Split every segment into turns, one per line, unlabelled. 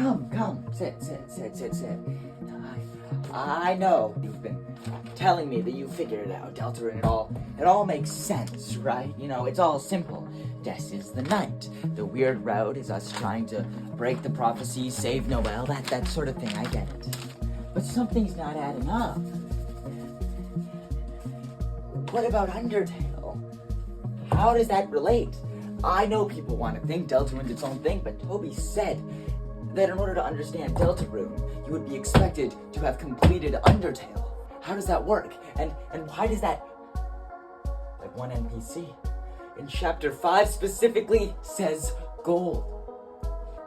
Come. Sit. I know you've been telling me that you figured it out, Deltarune. It all makes sense, right? You know, it's all simple. Des is the knight. The weird route is us trying to break the prophecy, save Noelle, that sort of thing. I get it. But something's not adding up. What about Undertale? How does that relate? I know people want to think Deltarune's its own thing, but Toby said that in order to understand Deltarune, you would be expected to have completed Undertale. How does that work? And why does that... That one NPC in Chapter 5 specifically says gold.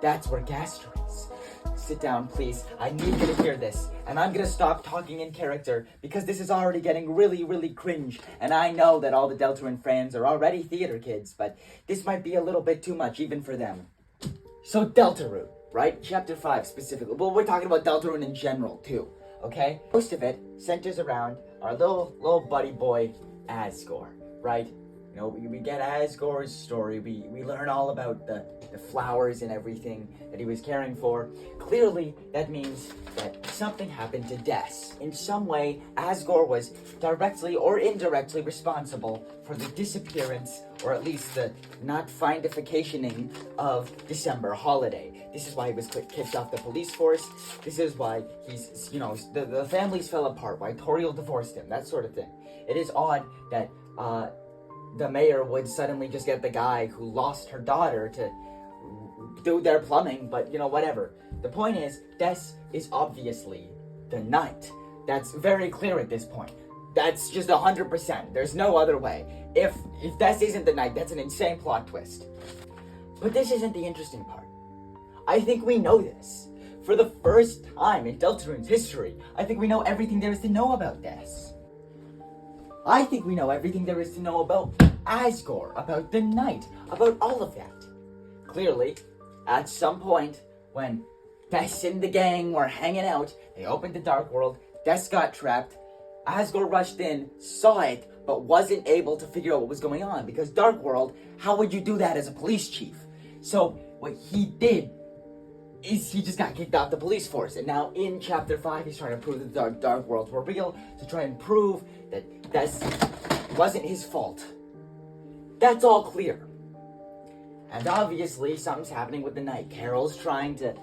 That's where Gaster is. Sit down, please. I need you to hear this. And I'm gonna stop talking in character because this is already getting really, really cringe. And I know that all the Deltarune fans are already theater kids, but this might be a little bit too much even for them. So Deltarune, right? Chapter 5 specifically. Well, we're talking about Deltarune in general, too. Okay? Most of it centers around our little buddy boy, Asgore, right? You know, we get Asgore's story. We learn all about the flowers and everything that he was caring for. Clearly, that means that something happened to Des. In some way, Asgore was directly or indirectly responsible for the disappearance, or at least the not findificationing of December holiday. This is why he was kicked off the police force. This is why he's, you know, the families fell apart, why Toriel divorced him, that sort of thing. It is odd that, the mayor would suddenly just get the guy who lost her daughter to do their plumbing, but, you know, whatever. The point is, Des is obviously the knight. That's very clear at this point. That's just 100%. There's no other way. If Des isn't the knight, that's an insane plot twist. But this isn't the interesting part. I think we know this. For the first time in Deltarune's history, I think we know everything there is to know about Des. I think we know everything there is to know about Asgore, about the knight, about all of that. Clearly, at some point, when Des and the gang were hanging out, they opened the Dark World, Des got trapped, Asgore rushed in, saw it, but wasn't able to figure out what was going on, because Dark World, how would you do that as a police chief? So, what he did is he just got kicked off the police force, and now in Chapter 5, he's trying to prove that the Dark Worlds were real, to try and prove that Des wasn't his fault. That's all clear. And obviously, something's happening with the knight. Carol's trying to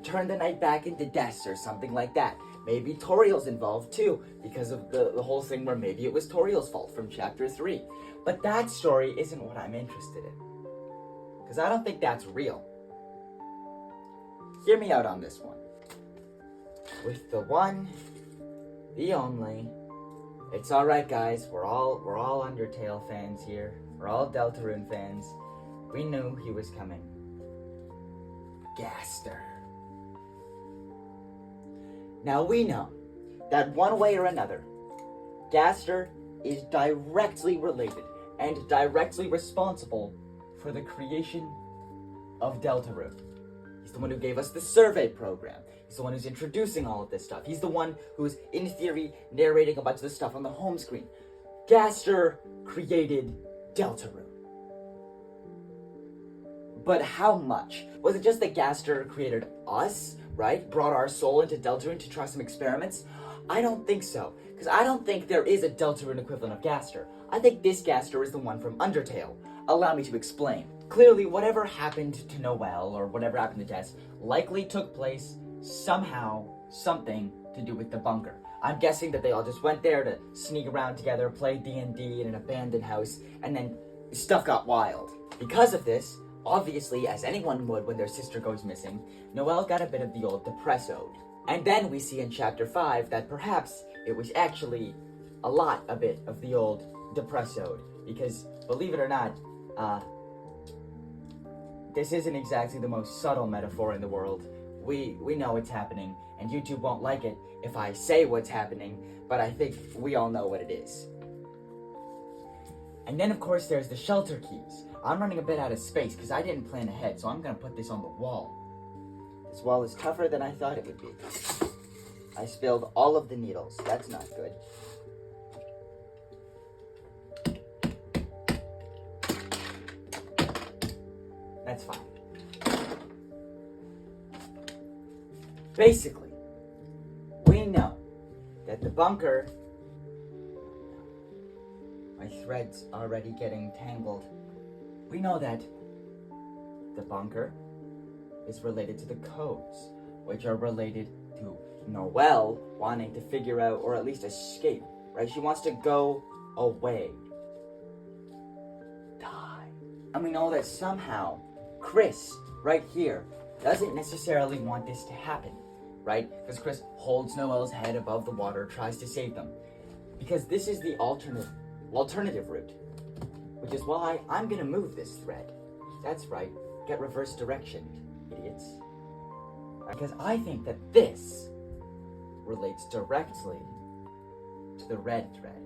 turn the knight back into Des or something like that. Maybe Toriel's involved too, because of the whole thing where maybe it was Toriel's fault from Chapter 3. But that story isn't what I'm interested in. Because I don't think that's real. Hear me out on this one. With the one, the only... It's alright, guys. We're all Undertale fans here. We're all Deltarune fans. We knew he was coming. Gaster. Now we know that one way or another, Gaster is directly related and directly responsible for the creation of Deltarune. He's the one who gave us the survey program. He's the one who's introducing all of this stuff. He's the one who's, in theory, narrating a bunch of the stuff on the home screen. Gaster created Deltarune. But how much? Was it just that Gaster created us, right? Brought our soul into Deltarune to try some experiments? I don't think so. Because I don't think there is a Deltarune equivalent of Gaster. I think this Gaster is the one from Undertale. Allow me to explain. Clearly, whatever happened to Noelle, or whatever happened to Des, likely took place somehow, something to do with the bunker. I'm guessing that they all just went there to sneak around together, play D&D in an abandoned house, and then stuff got wild. Because of this, obviously, as anyone would when their sister goes missing, Noelle got a bit of the old depressode. And then we see in Chapter 5 that perhaps it was actually a bit of the old depressode. Because, believe it or not, this isn't exactly the most subtle metaphor in the world. We know it's happening, and YouTube won't like it if I say what's happening, but I think we all know what it is. And then, of course, there's the shelter keys. I'm running a bit out of space because I didn't plan ahead, so I'm going to put this on the wall. This wall is tougher than I thought it would be. I spilled all of the needles. That's not good. That's fine. Basically, we know that the bunker... My thread's already getting tangled. We know that the bunker is related to the codes, which are related to Noelle wanting to figure out, or at least escape, right? She wants to go away. Die. And we know that somehow Chris, right here, doesn't necessarily want this to happen, right? Because Chris holds Noelle's head above the water, tries to save them. Because this is the alternative route, which is why I'm gonna move this thread. That's right, get reverse direction, idiots. Because I think that this relates directly to the red thread.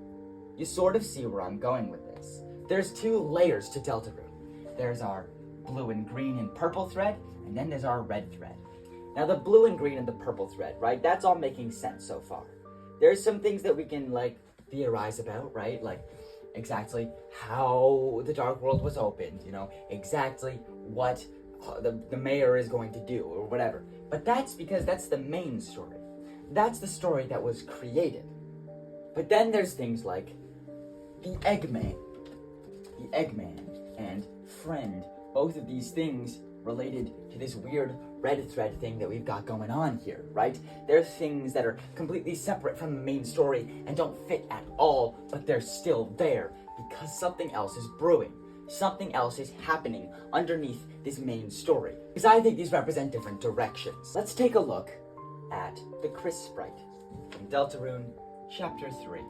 You sort of see where I'm going with this. There's two layers to Deltarune. There's our blue and green and purple thread, and then there's our red thread. Now the blue and green and the purple thread, right? That's all making sense so far. There's some things that we can theorize about, right? Like exactly how the Dark World was opened, exactly what the mayor is going to do or whatever. But that's because that's the main story. That's the story that was created. But then there's things like the Eggman and Friend. Both of these things related to this weird red thread thing that we've got going on here, right? They're things that are completely separate from the main story and don't fit at all, but they're still there because something else is brewing. Something else is happening underneath this main story. Because I think these represent different directions. Let's take a look at the Chris sprite from Deltarune Chapter 3.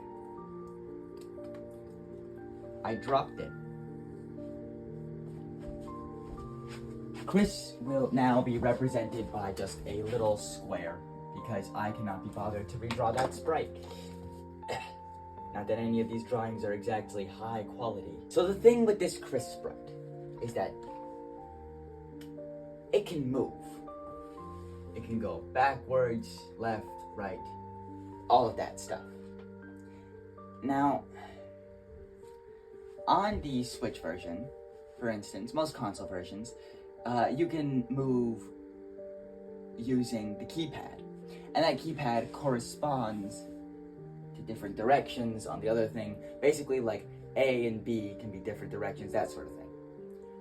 I dropped it. Chris will now be represented by just a little square because I cannot be bothered to redraw that sprite. Not that any of these drawings are exactly high quality. So the thing with this Chris sprite is that it can move. It can go backwards, left, right, all of that stuff. Now, on the Switch version, for instance, most console versions, you can move using the keypad. And that keypad corresponds to different directions on the other thing. Basically, like A and B can be different directions, that sort of thing.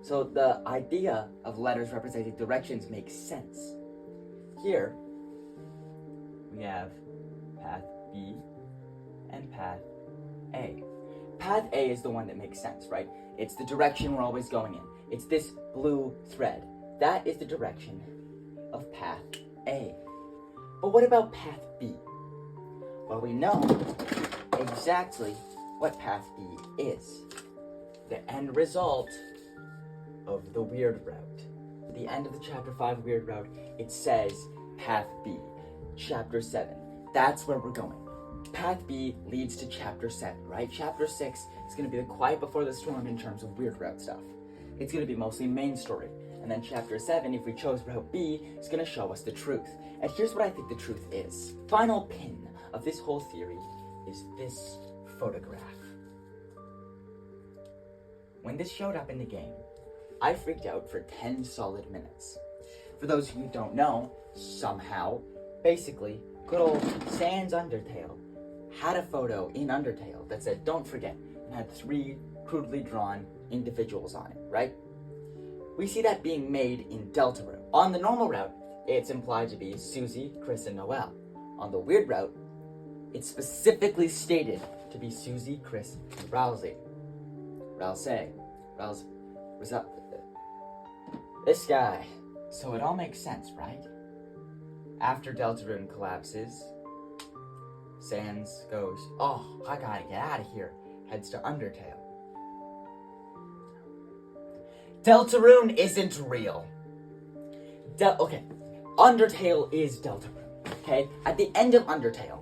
So the idea of letters representing directions makes sense. Here, we have path B and path A. Path A is the one that makes sense, right? It's the direction we're always going in. It's this blue thread. That is the direction of path A. But what about path B? Well, we know exactly what path B is. The end result of the weird route. At the end of the Chapter 5 weird route, it says path B, Chapter 7. That's where we're going. Path B leads to Chapter 7, right? Chapter 6 is going to be the quiet before the storm in terms of weird route stuff. It's going to be mostly main story. And then Chapter 7, if we chose Route B, is going to show us the truth. And here's what I think the truth is. Final pin of this whole theory is this photograph. When this showed up in the game, I freaked out for 10 solid minutes. For those who don't know, somehow, basically, good old Sans Undertale had a photo in Undertale that said, "Don't forget," and had 3 crudely drawn individuals on it, right? We see that being made in Deltarune. On the normal route, it's implied to be Susie, Chris, and Noelle. On the weird route, it's specifically stated to be Susie, Chris, and Rousey. This guy. So it all makes sense, right? After Deltarune collapses, Sans goes, "Oh, I gotta get out of here," heads to Undertale. Deltarune isn't real. Okay, Undertale is Deltarune, okay? At the end of Undertale,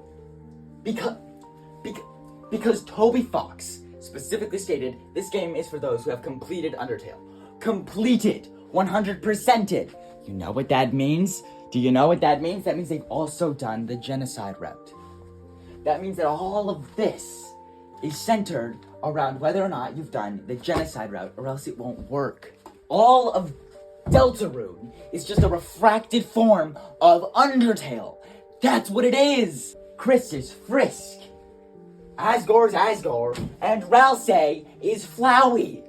because Toby Fox specifically stated, this game is for those who have completed Undertale. Completed! 100%ed! You know what that means? Do you know what that means? That means they've also done the genocide route. That means that all of this is centered around whether or not you've done the genocide route, or else it won't work. All of Deltarune is just a refracted form of Undertale. That's what it is. Chris is Frisk. Asgore's Asgore. And Ralsei is Flowey.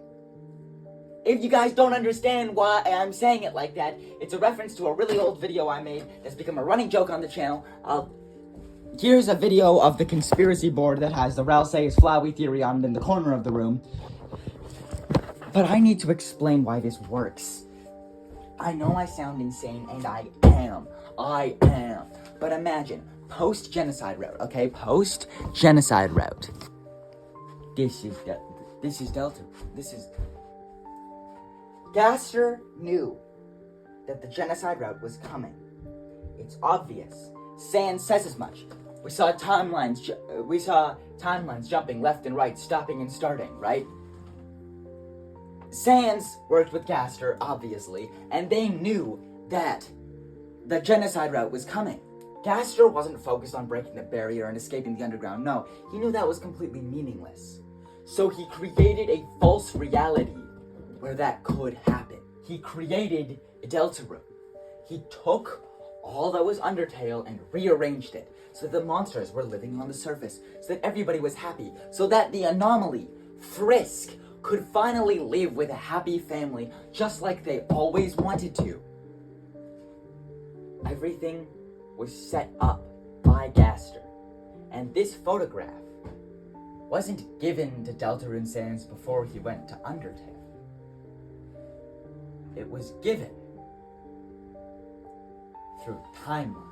If you guys don't understand why I'm saying it like that, it's a reference to a really old video I made that's become a running joke on the channel. Here's a video of the conspiracy board that has the Ralsei is Flowey theory on it in the corner of the room. But I need to explain why this works. I know I sound insane, and I am. But imagine, post-genocide route, okay? Post-genocide route. This is Delta. Gaster knew that the genocide route was coming. It's obvious. Sans says as much. We saw timelines jumping left and right, stopping and starting, right? Sans worked with Gaster, obviously, and they knew that the genocide route was coming. Gaster wasn't focused on breaking the barrier and escaping the underground. No, he knew that was completely meaningless. So he created a false reality where that could happen. He created Deltarune. He took all that was Undertale and rearranged it so that the monsters were living on the surface, so that everybody was happy, so that the anomaly, Frisk, could finally live with a happy family just like they always wanted to. Everything was set up by Gaster, and this photograph wasn't given to Deltarune Sans before he went to Undertale. It was given through timelines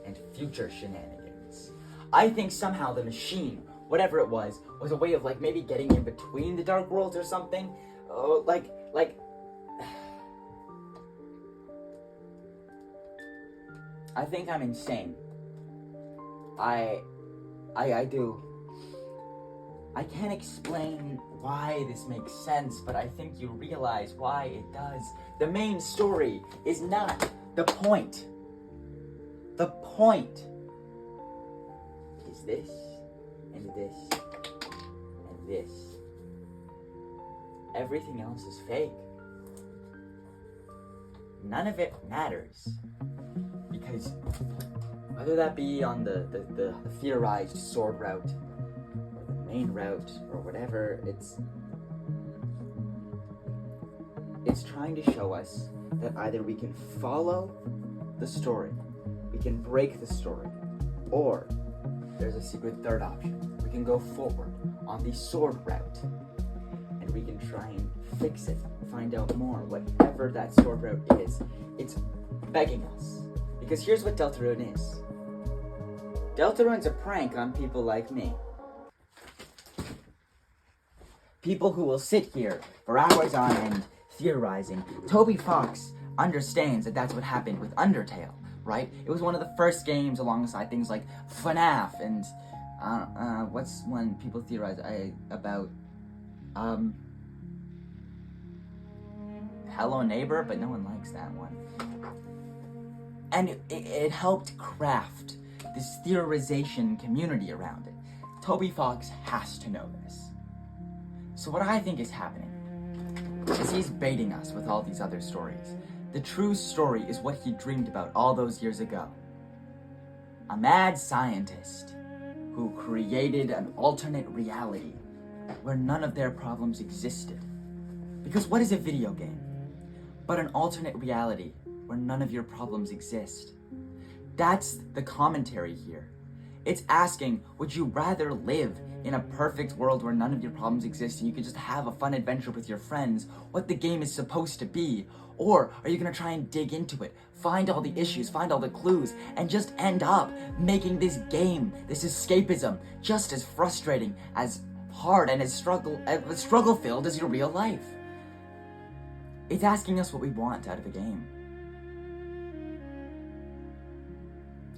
and future shenanigans. I think somehow the machine, whatever it was a way of like maybe getting in between the dark worlds or something. I think I'm insane. I do. I can't explain why this makes sense, but I think you realize why it does. The main story is not the point. The point is this, and this, and this. Everything else is fake. None of it matters. Because whether that be on the theorized sword route, main route or whatever, it's trying to show us that either we can follow the story, we can break the story, or there's a secret third option. We can go forward on the sword route and we can try and fix it, find out more, whatever that sword route is. It's begging us. Because here's what Deltarune is. Deltarune's a prank on people like me. People who will sit here for hours on end theorizing. Toby Fox understands that that's what happened with Undertale, right? It was one of the first games alongside things like FNAF and what's one people theorize about Hello Neighbor, but no one likes that one. And it helped craft this theorization community around it. Toby Fox has to know this. So what I think is happening is he's baiting us with all these other stories. The true story is what he dreamed about all those years ago. A mad scientist who created an alternate reality where none of their problems existed. Because what is a video game but an alternate reality where none of your problems exist? That's the commentary here. It's asking, would you rather live in a perfect world where none of your problems exist and you could just have a fun adventure with your friends, what the game is supposed to be? Or are you gonna try and dig into it, find all the issues, find all the clues, and just end up making this game, this escapism, just as frustrating, as hard, and as struggle-filled as your real life? It's asking us what we want out of a game.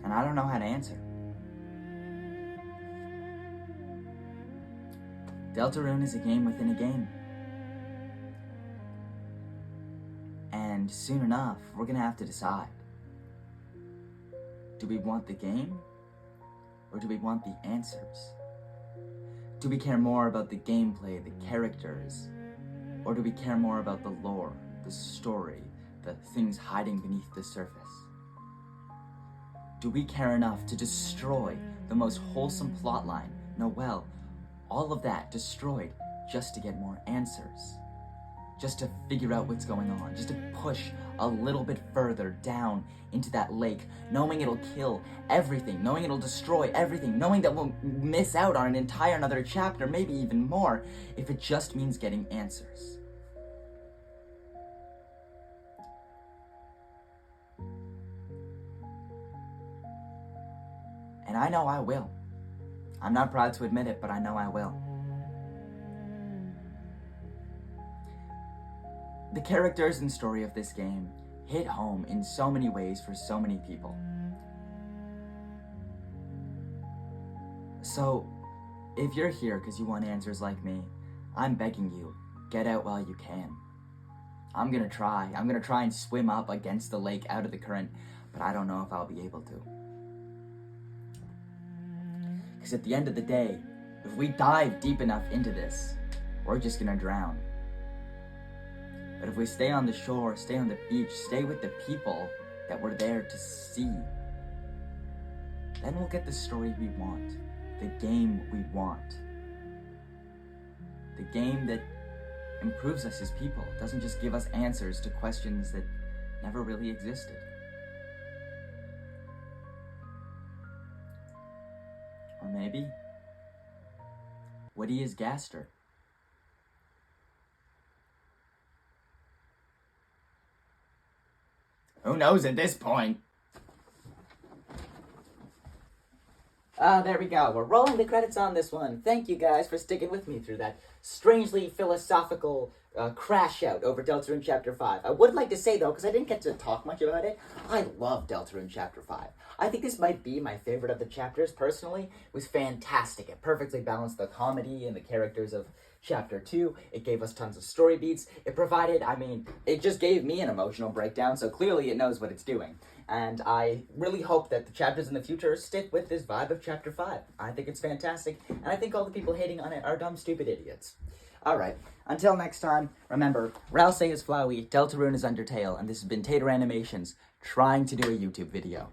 And I don't know how to answer. Deltarune is a game within a game. And soon enough, we're gonna have to decide. Do we want the game? Or do we want the answers? Do we care more about the gameplay, the characters? Or do we care more about the lore, the the story, the things hiding beneath the surface? Do we care enough to destroy the most wholesome plotline? Noelle, all of that destroyed just to get more answers. Just to figure out what's going on. Just to push a little bit further down into that lake, knowing it'll kill everything, knowing it'll destroy everything, knowing that we'll miss out on an entire another chapter, maybe even more, if it just means getting answers. And I know I will. I'm not proud to admit it, but I know I will. The characters and story of this game hit home in so many ways for so many people. So, if you're here because you want answers like me, I'm begging you, get out while you can. I'm gonna try and swim up against the lake out of the current, but I don't know if I'll be able to. Because at the end of the day, if we dive deep enough into this, we're just gonna drown. But if we stay on the shore, stay on the beach, stay with the people that we're there to see, then we'll get the story we want, the game we want. The game that improves us as people, doesn't just give us answers to questions that never really existed. Or maybe, Woody is Gaster. Who knows at this point? There we go. We're rolling the credits on this one. Thank you guys for sticking with me through that strangely philosophical crash out over Deltarune Chapter 5. I would like to say, though, because I didn't get to talk much about it, I love Deltarune Chapter 5. I think this might be my favorite of the chapters, personally. It was fantastic. It perfectly balanced the comedy and the characters of Chapter 2. It gave us tons of story beats. It provided, it just gave me an emotional breakdown, so clearly it knows what it's doing. And I really hope that the chapters in the future stick with this vibe of Chapter 5. I think it's fantastic, and I think all the people hating on it are dumb, stupid idiots. Alright, until next time, remember, Rousey is Flowey, Deltarune is Undertale, and this has been Tater Animations, trying to do a YouTube video.